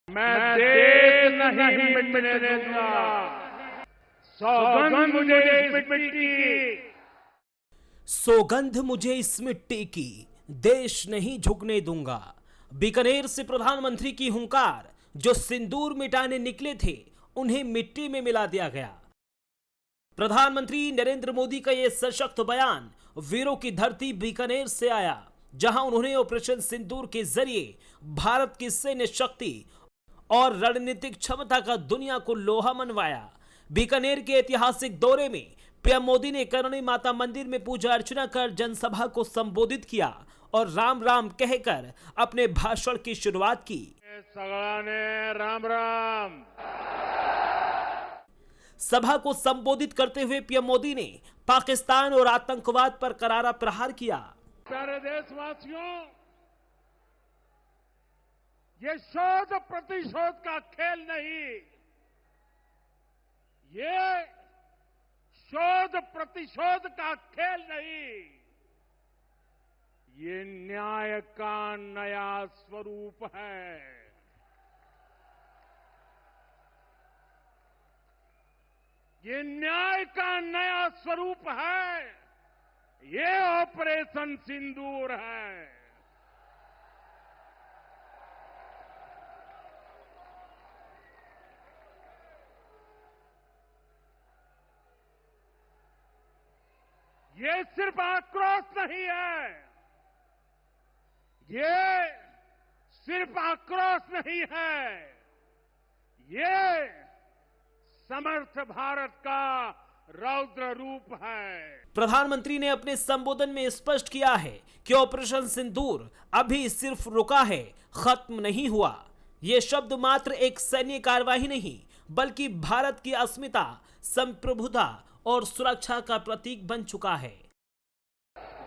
मैं देश नहीं मिटने दूंगा। सौगंध मुझे इस मिट्टी की। सौगंध मुझे इस मिट्टी की, देश नहीं झुकने दूंगा। बीकानेर से प्रधानमंत्री की हुंकार, जो सिंदूर मिटाने निकले थे उन्हें मिट्टी में मिला दिया गया। प्रधानमंत्री नरेंद्र मोदी का यह सशक्त बयान वीरों की धरती बीकानेर से आया, जहां उन्होंने ऑपरेशन सिंदूर के जरिए भारत की सैन्य शक्ति और रणनीतिक क्षमता का दुनिया को लोहा मनवाया। बीकानेर के ऐतिहासिक दौरे में पीएम मोदी ने करणी माता मंदिर में पूजा अर्चना कर जनसभा को संबोधित किया और राम राम कहकर अपने भाषण की शुरुआत की। सगळ्यांने राम राम। सभा को संबोधित करते हुए पीएम मोदी ने पाकिस्तान और आतंकवाद पर करारा प्रहार किया। प्यारे देशवासियों, ये शोध प्रतिशोध का खेल नहीं, ये शोध प्रतिशोध का खेल नहीं, ये न्याय का नया स्वरूप है। ये न्याय का नया स्वरूप है। ये ऑपरेशन सिंदूर है। ये सिर्फ आक्रोश नहीं है, ये सिर्फ आक्रोश नहीं है, ये समर्थ भारत का रौद्र रूप है। प्रधानमंत्री ने अपने संबोधन में स्पष्ट किया है कि ऑपरेशन सिंदूर अभी सिर्फ रुका है, खत्म नहीं हुआ। यह शब्द मात्र एक सैन्य कार्यवाही नहीं, बल्कि भारत की अस्मिता, संप्रभुता और सुरक्षा का प्रतीक बन चुका है।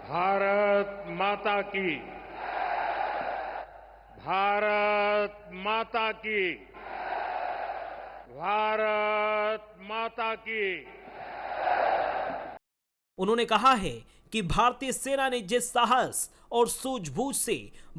भारत माता की, भारत माता की, भारत माता की। उन्होंने कहा है कि भारतीय सेना ने जिस साहस और सूझबूझ से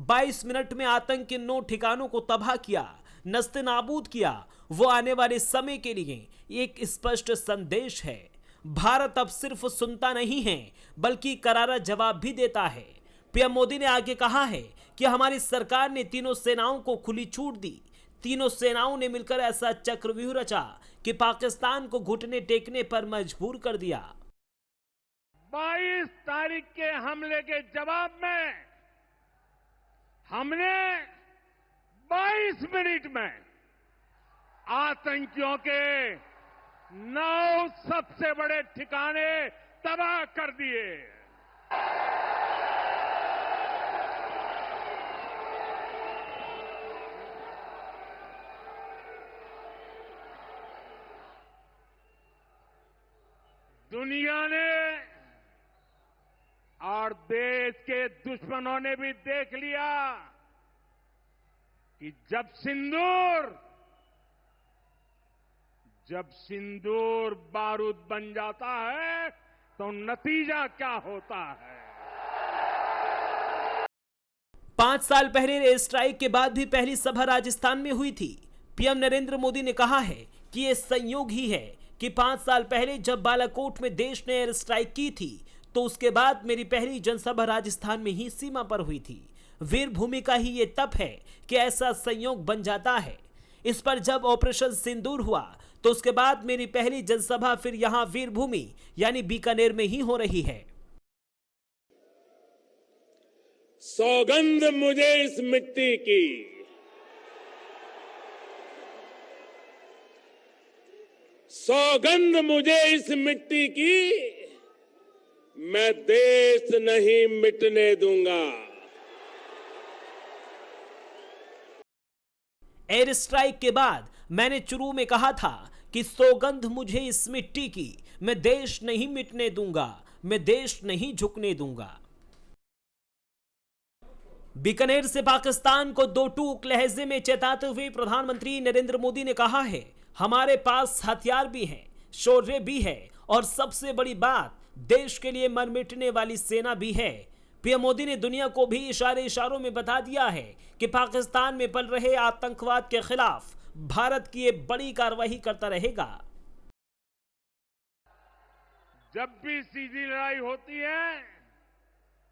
22 मिनट में आतंक के 9 ठिकानों को तबाह किया, नस्तेनाबूद किया, वो आने वाले समय के लिए एक स्पष्ट संदेश है। भारत अब सिर्फ सुनता नहीं है, बल्कि करारा जवाब भी देता है। पीएम मोदी ने आगे कहा है कि हमारी सरकार ने तीनों सेनाओं को खुली छूट दी। तीनों सेनाओं ने मिलकर ऐसा चक्रव्यूह रचा कि पाकिस्तान को घुटने टेकने पर मजबूर कर दिया। 22 तारीख के हमले के जवाब में हमने 22 मिनट में आतंकियों के 9 सबसे बड़े ठिकाने तबाह कर दिए। दुनिया ने और देश के दुश्मनों ने भी देख लिया कि जब सिंदूर बारूद बन जाता है तो नतीजा क्या होता है। 5 साल पहले एयर स्ट्राइक के बाद भी पहली सभा राजस्थान में हुई थी। पीएम नरेंद्र मोदी ने कहा है कि यह संयोग ही है कि 5 साल पहले जब बालाकोट में देश ने एयर स्ट्राइक की थी, तो उसके बाद मेरी पहली जनसभा राजस्थान में ही सीमा पर हुई थी। वीर भूमि का ही ये तप है कि ऐसा संयोग बन जाता है। इस पर जब ऑपरेशन सिंदूर हुआ, तो उसके बाद मेरी पहली जनसभा फिर यहां वीर भूमि यानी बीकानेर में ही हो रही है। सौगंध मुझे इस मिट्टी की, सौगंध मुझे इस मिट्टी की, मैं देश नहीं मिटने दूंगा। एयर स्ट्राइक के बाद मैंने शुरू में कहा था कि सौगंध मुझे इस मिट्टी की, मैं देश नहीं मिटने दूंगा, मैं देश नहीं झुकने दूंगा। बीकानेर से पाकिस्तान को दो टूक लहजे में चेताते हुए प्रधानमंत्री नरेंद्र मोदी ने कहा है, हमारे पास हथियार भी हैं, शौर्य भी है और सबसे बड़ी बात, देश के लिए मर मिटने वाली सेना भी है। पीएम मोदी ने दुनिया को भी इशारों में बता दिया है कि पाकिस्तान में पल रहे आतंकवाद के खिलाफ भारत की ये बड़ी कार्रवाई करता रहेगा। जब भी सीधी लड़ाई होती है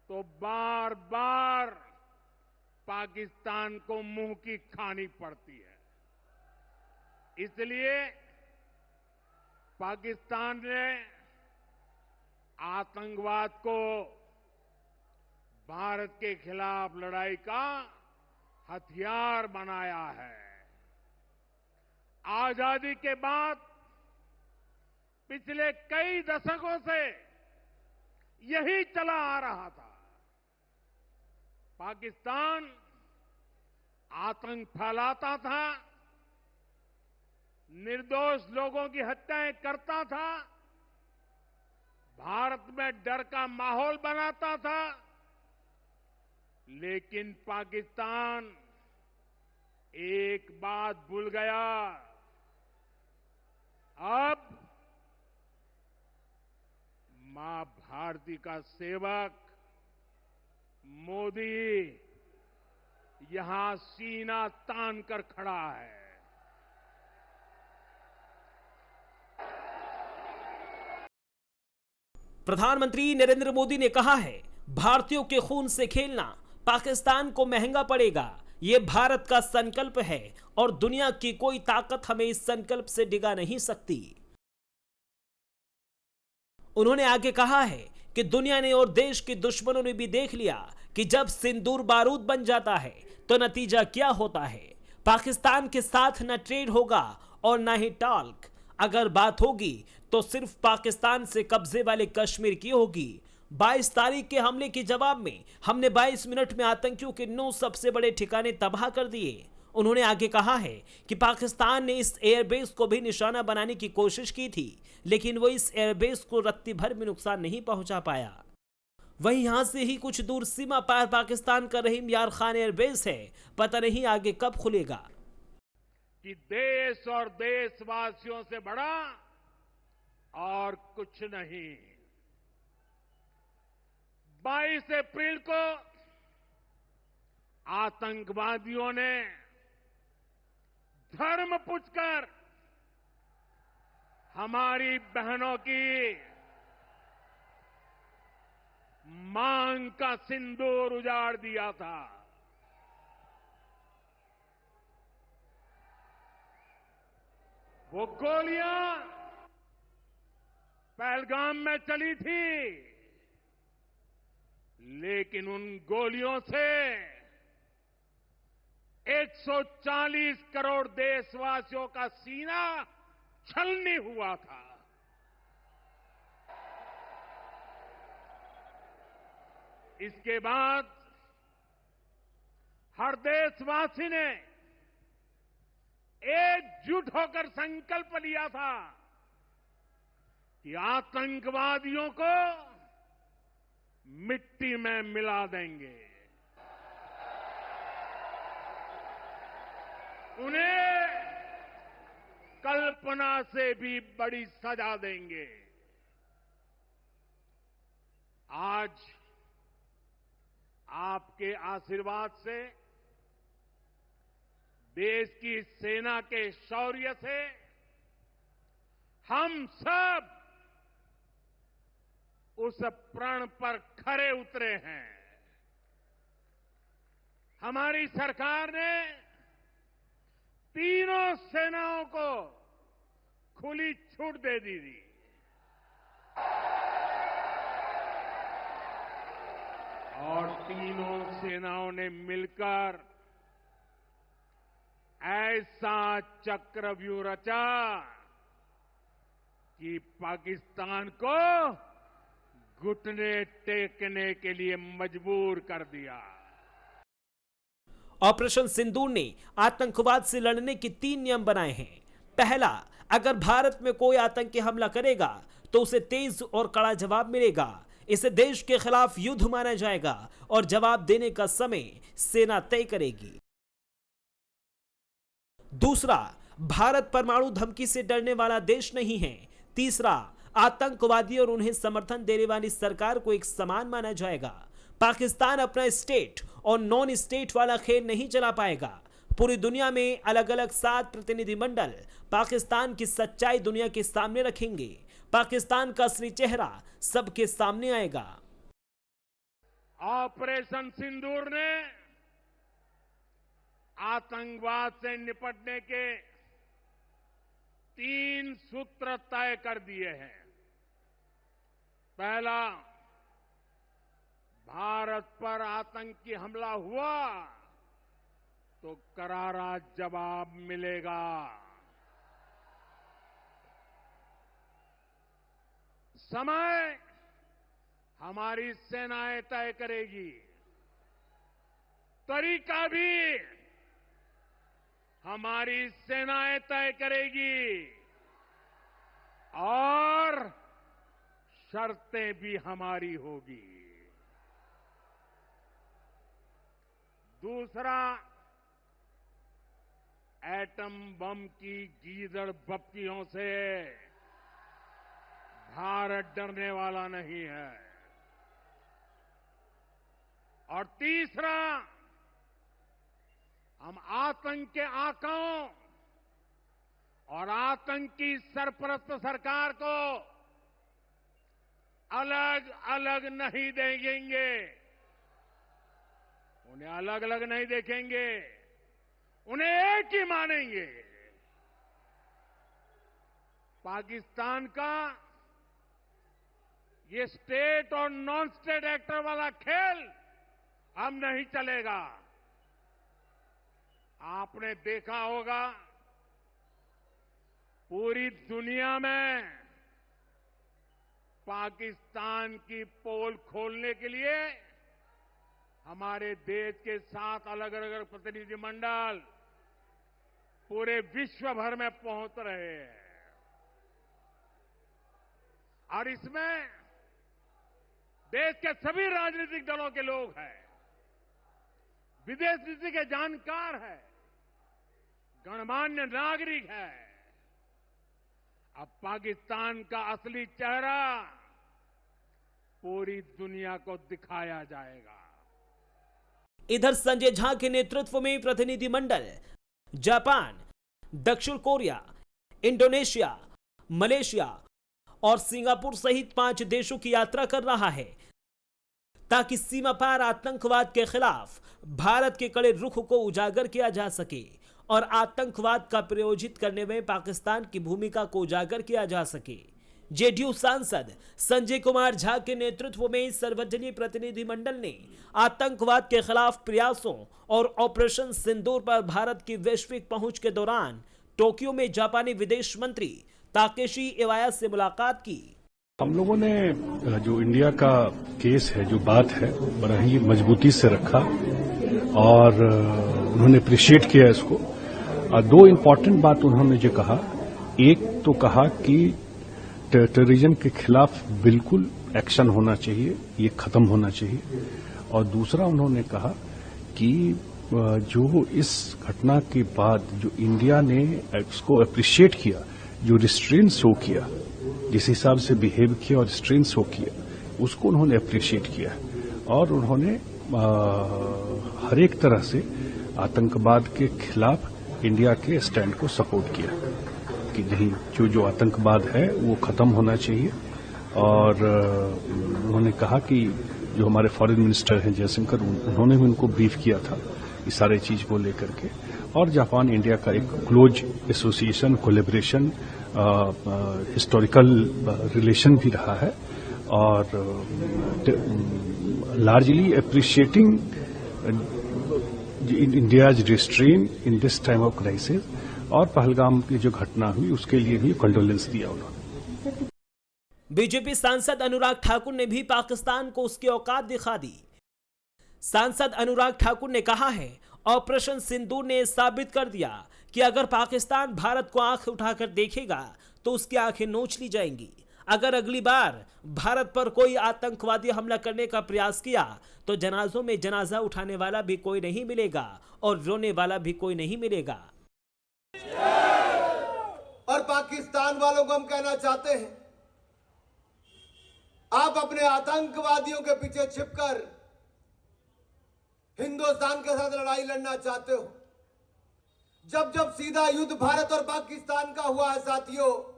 तो बार बार पाकिस्तान को मुंह की खानी पड़ती है। इसलिए पाकिस्तान ने आतंकवाद को भारत के खिलाफ लड़ाई का हथियार बनाया है। आजादी के बाद पिछले कई दशकों से यही चला आ रहा था। पाकिस्तान आतंक फैलाता था, निर्दोष लोगों की हत्याएं करता था, भारत में डर का माहौल बनाता था, लेकिन पाकिस्तान एक बात भूल गया। अब मां भारती का सेवक मोदी यहां सीना तान कर खड़ा है। प्रधानमंत्री नरेंद्र मोदी ने कहा है, भारतीयों के खून से खेलना पाकिस्तान को महंगा पड़ेगा। ये भारत का संकल्प है और दुनिया की कोई ताकत हमें इस संकल्प से डिगा नहीं सकती। उन्होंने आगे कहा है कि दुनिया ने और देश के दुश्मनों ने भी देख लिया कि जब सिंदूर बारूद बन जाता है तो नतीजा क्या होता है। पाकिस्तान के साथ न ट्रेड होगा और न ही टॉल्क। अगर बात होगी तो सिर्फ पाकिस्तान से कब्जे वाले कश्मीर की होगी। 22 तारीख के हमले के जवाब में हमने 22 मिनट में आतंकियों के 9 सबसे बड़े ठिकाने तबाह कर दिए। उन्होंने आगे कहा है कि पाकिस्तान ने इस एयरबेस को भी निशाना बनाने की कोशिश की थी, लेकिन वो इस एयरबेस को रत्ती भर में नुकसान नहीं पहुंचा पाया। वहीं यहां से ही कुछ दूर सीमा पार पाकिस्तान का रहीम यार खान एयरबेस है। पता नहीं आगे कब खुलेगा। कि देश और देशवासियों से बड़ा और कुछ नहीं। 22 अप्रैल को आतंकवादियों ने धर्म पूछकर हमारी बहनों की मांग का सिंदूर उजाड़ दिया था। वो गोलियां पहलगाम में चली थी, लेकिन उन गोलियों से 140 करोड़ देशवासियों का सीना छलनी हुआ था। इसके बाद हर देशवासी ने एकजुट होकर संकल्प लिया था कि आतंकवादियों को मिट्टी में मिला देंगे, उन्हें कल्पना से भी बड़ी सजा देंगे। आज आपके आशीर्वाद से, देश की सेना के शौर्य से हम सब उस प्रण पर खरे उतरे हैं। हमारी सरकार ने तीनों सेनाओं को खुली छूट दे दी थी। और तीनों सेनाओं ने मिलकर ऐसा चक्रव्यूह रचा कि पाकिस्तान को घुटने टेकने के लिए मजबूर कर दिया। ऑपरेशन सिंदूर ने आतंकवाद से लड़ने के 3 नियम बनाए हैं। पहला, अगर भारत में कोई आतंकी हमला करेगा तो उसे तेज और कड़ा जवाब मिलेगा। इसे देश के खिलाफ युद्ध माना जाएगा और जवाब देने का समय सेना तय करेगी। दूसरा, भारत परमाणु धमकी से डरने वाला देश नहीं है। तीसरा, आतंकवादी और उन्हें समर्थन देने वाली सरकार को एक समान माना जाएगा। पाकिस्तान अपना स्टेट और नॉन स्टेट वाला खेल नहीं चला पाएगा। पूरी दुनिया में अलग अलग 7 प्रतिनिधिमंडल पाकिस्तान की सच्चाई दुनिया के सामने रखेंगे। पाकिस्तान का असली चेहरा सबके सामने आएगा। ऑपरेशन सिंदूर ने आतंकवाद से निपटने के 3 सूत्र तय कर दिए हैं। पहला, भारत पर आतंकी हमला हुआ तो करारा जवाब मिलेगा। समय हमारी सेनाएं तय करेगी, तरीका भी हमारी सेनाएं तय करेगी और शर्तें भी हमारी होगी। दूसरा, एटम बम की गीदड़ बप्तियों से भारत डरने वाला नहीं है। और तीसरा, हम आतंक के आकाओं और आतंकी सरपरस्त सरकार को अलग अलग नहीं देखेंगे, उन्हें अलग अलग नहीं देखेंगे, उन्हें एक ही मानेंगे। पाकिस्तान का ये स्टेट और नॉन स्टेट एक्टर वाला खेल अब नहीं चलेगा। आपने देखा होगा पूरी दुनिया में पाकिस्तान की पोल खोलने के लिए हमारे देश के 7 अलग अलग प्रतिनिधिमंडल पूरे विश्व भर में पहुंच रहे हैं। और इसमें देश के सभी राजनीतिक दलों के लोग हैं, विदेश नीति के जानकार हैं, गणमान्य नागरिक है। अब पाकिस्तान का असली चेहरा पूरी दुनिया को दिखाया जाएगा। इधर संजय झा के नेतृत्व में प्रतिनिधिमंडल जापान, दक्षिण कोरिया, इंडोनेशिया, मलेशिया और सिंगापुर सहित 5 देशों की यात्रा कर रहा है ताकि सीमा पार आतंकवाद के खिलाफ भारत के कड़े रुख को उजागर किया जा सके और आतंकवाद का प्रयोजित करने में पाकिस्तान की भूमिका को उजागर किया जा सके। जेडीयू सांसद संजय कुमार झा के नेतृत्व में सर्वदलीय प्रतिनिधिमंडल ने आतंकवाद के खिलाफ प्रयासों और ऑपरेशन सिंदूर पर भारत की वैश्विक पहुंच के दौरान टोक्यो में जापानी विदेश मंत्री ताकेशी इवाया से मुलाकात की। हम लोगों ने जो इंडिया का केस है, जो बात है, बड़ा ही मजबूती से रखा और उन्होंने अप्रिशिएट किया इसको। 2 इम्पोर्टेंट बात उन्होंने जो कहा, एक तो कहा कि टेररिज्म के खिलाफ बिल्कुल एक्शन होना चाहिए, ये खत्म होना चाहिए। और दूसरा उन्होंने कहा कि जो इस घटना के बाद जो इंडिया ने इसको अप्रिशिएट किया, जो रिस्ट्रेन शो किया, जिस हिसाब से बिहेव किया और रिस्ट्रेन शो किया, उसको उन्होंने अप्रिशिएट किया। और उन्होंने हर एक तरह से आतंकवाद के खिलाफ इंडिया के स्टैंड को सपोर्ट किया कि नहीं, जो आतंकवाद है वो खत्म होना चाहिए। और उन्होंने कहा कि जो हमारे फॉरेन मिनिस्टर हैं जयशंकर, उन्होंने भी उनको ब्रीफ किया था इस सारे चीज को लेकर के। और जापान इंडिया का एक close association, collaboration, historical relation भी रहा है और largely appreciating India's restrain in this time of crisis. और पहलगाम की जो घटना हुई उसके लिए भी कंडोलेंस दिया उन्होंने। बीजेपी सांसद अनुराग ठाकुर ने भी पाकिस्तान को उसकी औकात दिखा दी। सांसद अनुराग ठाकुर ने कहा है, ऑपरेशन सिंदूर ने साबित कर दिया कि अगर पाकिस्तान भारत को आंख उठाकर देखेगा तो उसकी आंखें नोच ली जाएंगी। अगर अगली बार भारत पर कोई आतंकवादी हमला करने का प्रयास किया तो जनाजों में जनाजा उठाने वाला भी कोई नहीं मिलेगा और रोने वाला भी कोई नहीं मिलेगा। और पाकिस्तान वालों को हम कहना चाहते हैं, आप अपने आतंकवादियों के पीछे छिपकर हिंदुस्तान के साथ लड़ाई लड़ना चाहते हो। जब जब सीधा युद्ध भारत और पाकिस्तान का हुआ है साथियों,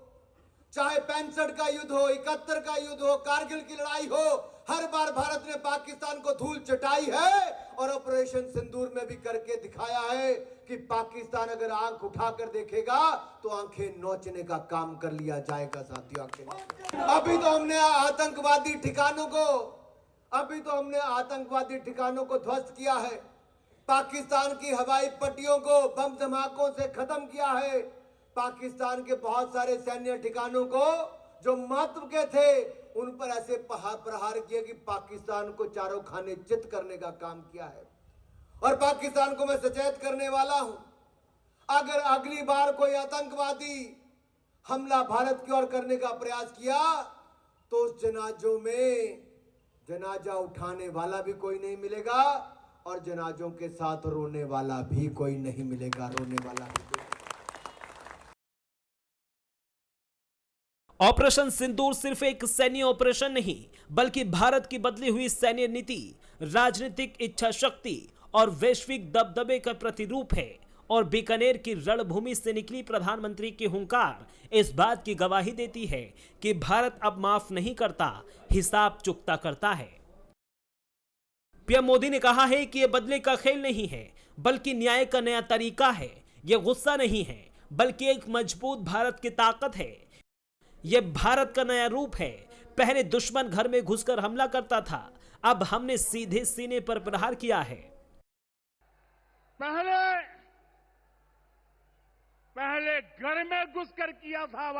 चाहे 65 का युद्ध हो, 71 का युद्ध हो, कारगिल की लड़ाई हो, हर बार भारत ने पाकिस्तान को धूल चटाई है और ऑपरेशन सिंदूर में भी करके दिखाया है कि पाकिस्तान अगर आंख उठाकर देखेगा तो आंखें नोचने का काम कर लिया जाएगा साथियों। अभी तो हमने आतंकवादी ठिकानों को ध्वस्त किया है, पाकिस्तान की हवाई पट्टियों को बम धमाकों से खत्म किया है, पाकिस्तान के बहुत सारे सैन्य ठिकानों को जो महत्व के थे उन पर ऐसे प्रहार किए कि पाकिस्तान को चारों खाने चित करने का काम किया है। और पाकिस्तान को मैं सचेत करने वाला हूं, अगर अगली बार कोई आतंकवादी हमला भारत की ओर करने का प्रयास किया तो उस जनाजों में जनाजा उठाने वाला भी कोई नहीं मिलेगा और जनाजों के साथ रोने वाला भी कोई नहीं मिलेगा, ऑपरेशन सिंदूर सिर्फ एक सैन्य ऑपरेशन नहीं बल्कि भारत की बदली हुई सैन्य नीति, राजनीतिक इच्छा शक्ति और वैश्विक दबदबे का प्रतिरूप है। और बीकानेर की रणभूमि से निकली प्रधानमंत्री की हुंकार इस बात की गवाही देती है कि भारत अब माफ नहीं करता, हिसाब चुकता करता है। पीएम मोदी ने कहा है कि यह बदले का खेल नहीं है बल्कि न्याय का नया तरीका है। यह गुस्सा नहीं है बल्कि एक मजबूत भारत की ताकत है। यह भारत का नया रूप है। पहले दुश्मन घर में घुसकर हमला करता था, अब हमने सीधे सीने पर प्रहार किया है। पहले घर में घुसकर किया था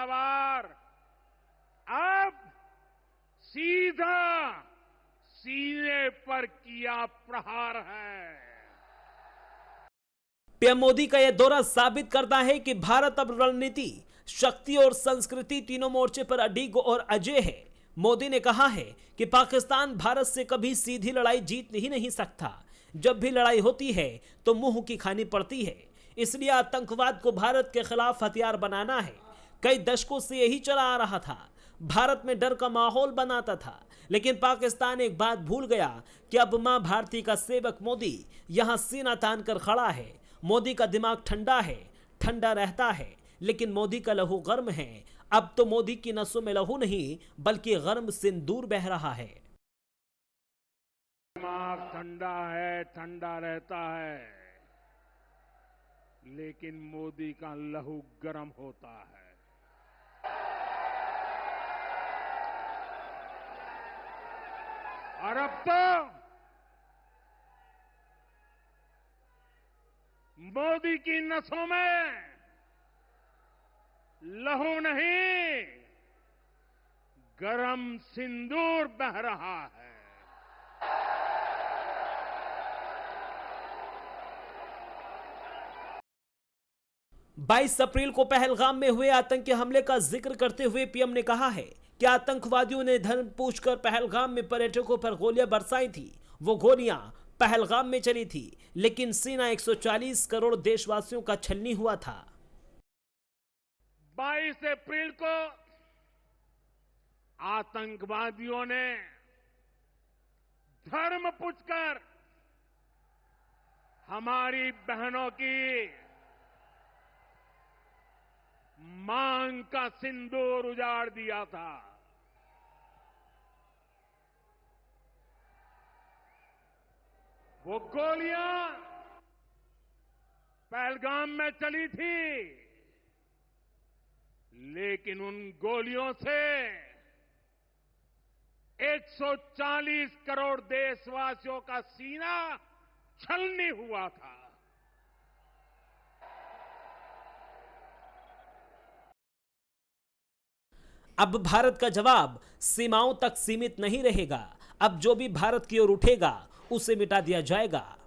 वार, अब सीधा सीने पर किया प्रहार है। पीएम मोदी का यह दौरा साबित करता है कि भारत अब रणनीति, शक्ति और संस्कृति तीनों मोर्चे पर अडिग और अजेय है। मोदी ने कहा है कि पाकिस्तान भारत से कभी सीधी लड़ाई जीत ही नहीं सकता। जब भी लड़ाई होती है तो मुंह की खानी पड़ती है। इसलिए आतंकवाद को भारत के खिलाफ हथियार बनाना है। कई दशकों से यही चला आ रहा था। भारत में डर का माहौल बनाता था, लेकिन पाकिस्तान एक बात भूल गया कि अब मां भारती का सेवक मोदी यहां सीना तान कर खड़ा है। मोदी का दिमाग ठंडा है, ठंडा रहता है, लेकिन मोदी का लहू गर्म है। अब तो मोदी की नसों में लहू नहीं बल्कि गर्म सिंदूर बह रहा है। दिमाग ठंडा है, ठंडा रहता है, लेकिन मोदी का लहू गर्म होता है। और अब तो मोदी की नसों में लहू नहीं, गरम सिंदूर बह रहा है। 22 अप्रैल को पहलगाम में हुए आतंकी हमले का जिक्र करते हुए पीएम ने कहा है कि आतंकवादियों ने धर्म पूछकर पहलगाम में पर्यटकों पर गोलियां बरसाई थी। वो गोलियां पहलगाम में चली थी, लेकिन सीना 140 करोड़ देशवासियों का छलनी हुआ था। 22 अप्रैल को आतंकवादियों ने धर्म पूछकर हमारी बहनों की मांग का सिंदूर उजाड़ दिया था। वो गोलियां पहलगाम में चली थी, लेकिन उन गोलियों से 140 करोड़ देशवासियों का सीना छलनी हुआ था। अब भारत का जवाब सीमाओं तक सीमित नहीं रहेगा। अब जो भी भारत की ओर उठेगा उसे मिटा दिया जाएगा।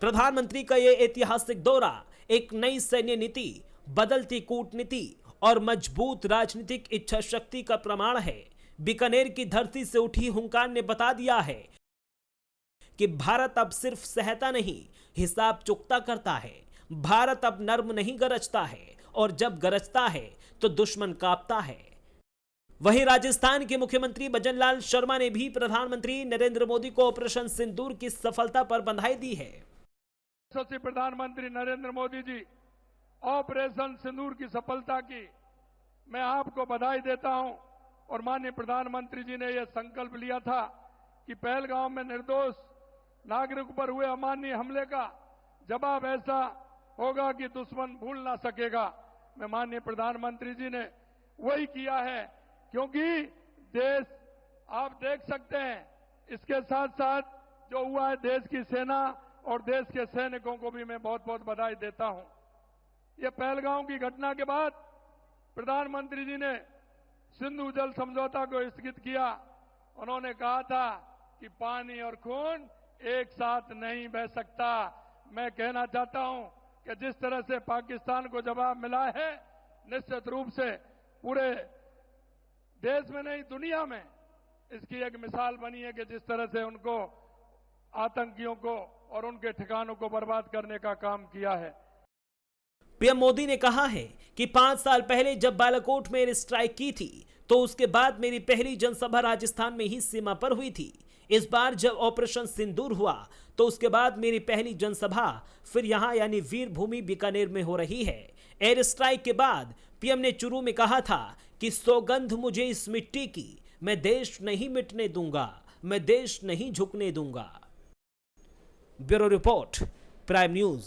प्रधानमंत्री का यह ऐतिहासिक दौरा एक नई सैन्य नीति, बदलती कूटनीति और मजबूत राजनीतिक इच्छा शक्ति का प्रमाण है। बीकानेर की धरती से उठी हुंकार ने बता दिया है कि भारत अब सिर्फ सहता नहीं, हिसाब चुकता करता है। भारत अब नर्म नहीं गरजता है, और जब गरजता है तो दुश्मन कांपता है। वहीं राजस्थान के मुख्यमंत्री भजनलाल शर्मा ने भी प्रधानमंत्री नरेंद्र मोदी को ऑपरेशन सिंदूर की सफलता पर बधाई दी है। प्रधानमंत्री नरेंद्र मोदी जी, ऑपरेशन सिंदूर की सफलता की मैं आपको बधाई देता हूं। और माननीय प्रधानमंत्री जी ने यह संकल्प लिया था कि पहलगाम में निर्दोष नागरिक पर हुए अमानवीय हमले का जवाब ऐसा होगा कि दुश्मन भूल ना सकेगा। मैं माननीय प्रधानमंत्री जी ने वही किया है, क्योंकि देश आप देख सकते हैं, इसके साथ साथ जो हुआ है देश की सेना और देश के सैनिकों को भी मैं बहुत बहुत बधाई देता हूं। ये पहलगाम की घटना के बाद प्रधानमंत्री जी ने सिंधु जल समझौता को स्थगित किया। उन्होंने कहा था कि पानी और खून एक साथ नहीं बह सकता। मैं कहना चाहता हूं कि जिस तरह से पाकिस्तान को जवाब मिला है, निश्चित रूप से पूरे देश में नहीं दुनिया में इसकी एक मिसाल बनी है कि जिस तरह से उनको आतंकियों को और उनके ठिकानों को बर्बाद करने का काम किया है। पीएम मोदी ने कहा है कि 5 साल पहले जब बालाकोट में एयर स्ट्राइक की थी तो उसके बाद मेरी पहली जनसभा राजस्थान में ही सीमा पर हुई थी। इस बार जब ऑपरेशन सिंदूर हुआ तो उसके बाद मेरी पहली जनसभा फिर यहां यानी वीर भूमि बीकानेर में हो रही है। एयर स्ट्राइक के बाद पीएम ने चुरू में कहा था कि सौगंध मुझे इस मिट्टी की, मैं देश नहीं मिटने दूंगा, मैं देश नहीं झुकने दूंगा। Bureau report, prime news.